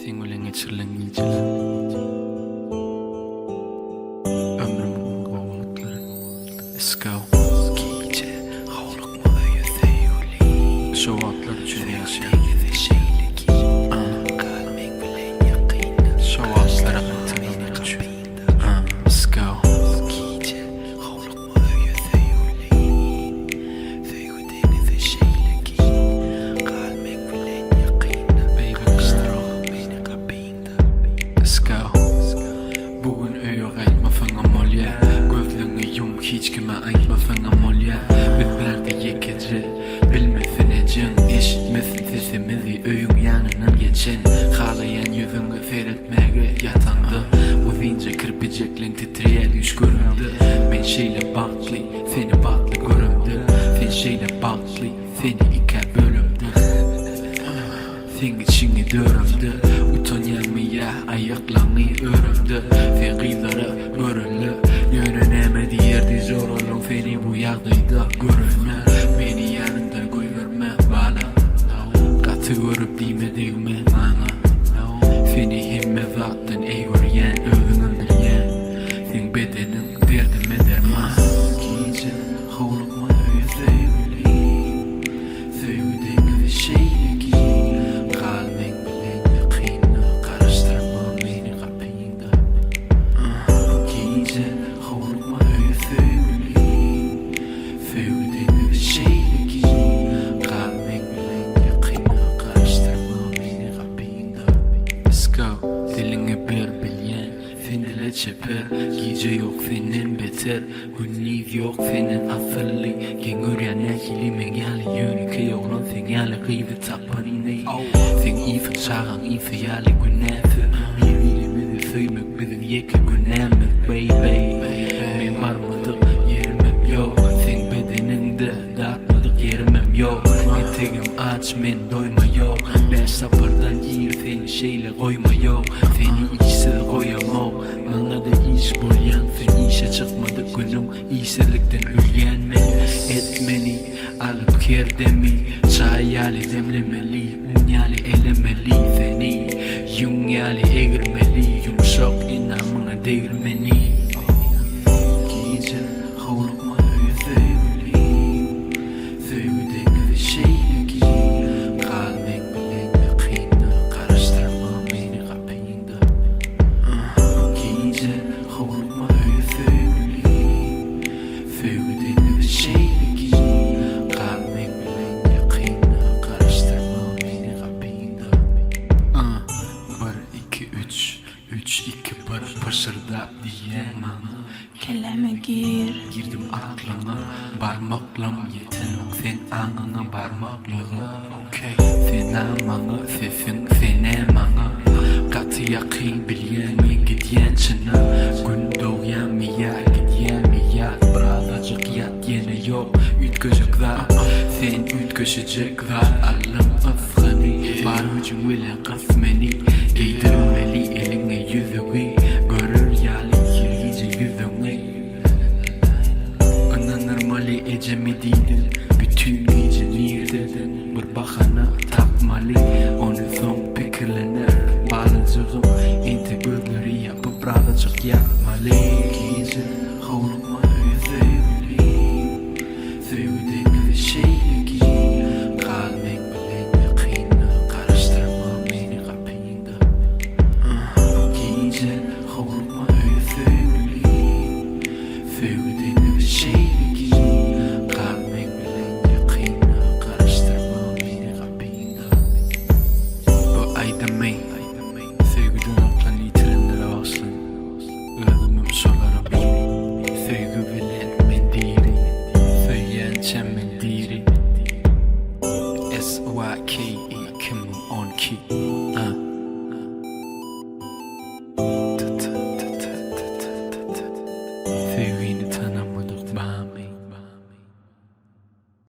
Sen bilen geçirilen geceler, ömrümün kovulukları. Let's go. Gece hovlukma öyle theyuli. Şu atlar için yaşayan kalmek bilen yakın. Şu atlara batırın için. Let's go. Gece hovlukma öyle theyuli. Theyudeni ve şeyleki. Kalmek bilen yakın. Baby kıstırak beni kapıyında. Let's go. Bugün öğrenme fana molya. Gözlerini yum hiç kime aytma fana molya. Bizlerde yekece bilmesin ecen. Eşitmesin sesimizi öyün yanından geçen. Halayan yüzünü seyretmeye yatandı. Uzince kirpiceklen titreyen yüz göründü. Ben şeyle baklı seni baklı göründü. Sen şeyle baklı seni iki bölümdü. Sen içini dörümdü. Utanmaya ayaklarını örümdü. Sen kıyıları görünlü. Yönenemedi yerde zor olun. Seni bu yardıydı görünme. Beni yanında koyverme bana. Katı görüp değme bana. Seni himme zaten eğriyen övünündüryen. Sen bedenin derdime derman. Gece hovlukma öyle sevgiliyim. Sevdiğin bir şeyle ki. Kalmek bilen yakını. Karıştırma beni kapıyında. Gece hovlukma öyle sevgiliyim. Sevdiğin bir şeyle ki. Kalmek bilen yakını. Karıştırma beni kapıyında. Let's go. Dilini bir bilyen, sen dile çeper. Gece yok senin beter, günlük yok senin asıllı. Gen öğrenen kilimin yali yönü ki yolun sen yali kıydı tapanini. Sen ifen çağın ife yali günahı. Birbirimizi söymek bizim yeki günahımız baby. Ben varmadık yerimem yok, sen bedeninde dağıtmadık yerimem yok. Eteğim aç men doyma yok. Ben sapırdan gir seni şeyle koyma yok. Seni işsiz koyamam. Bana da iş bulyan. Sen işe çıkmadı günüm. İşsizlikten ülyenme. Etmeni alıp kerdemi. Çay yali demlemeli. Un yali elemeli seni. Yung yali eğirmeli. Yumuşak inamına değirmeni. Gece hovlukma öyle sevgiliyim. Sevdiğin bir şeyle ki. Kalmek bilen yakını. Karıştırma beni kapıyında. Gece hovlukma öyle sevgiliyim. Sevdiğin bir şeyle ki. Kalmek bilen yakını. Karıştırma beni kapıyında. 1, 2, 3 3, 2, 1 Pışırda diyen bana. Kelime gir. Girdim aklına parmaklam yeten. Sen anına parmaklığı. Okay. Sen amana sesin sen amana. Katı yakın bilyen gidiyen çına. Gün doğuyan mi ya gidiyen mi ya. Birazcık yat yine yok. Ütköşük var. Sen ütköşecek var. Alım ıfkını. Barıcım bile kısmeni. Giydirmeli eline yüzüğü. Görür yali kirgici yüzüğü. Ananırmalı ecemi değildin. Bütün gece neredeydin? Bir bahana tapmalı. Onu son pikirlenir. Bağlıcığım ente gözleri yapıp birazcık yakmalı. Gece hovlukma öyle sevgiliyim. Sevdiğin bir şeyle ki. Kalmek bilen yakını. Karıştırma beni kapıyında. Gece hovlukma öyle sevgiliyim. Sevdiğin bir şeyle ki. Kalmek bilen yakını. Karıştırma beni kapıyında. Bu aydamayı sevgiden atlan yitirenlere aslan. Ölümüm solara bir. Sevgi bilen men diri. Söyleyen çemmen diri. SYKE kim on ki.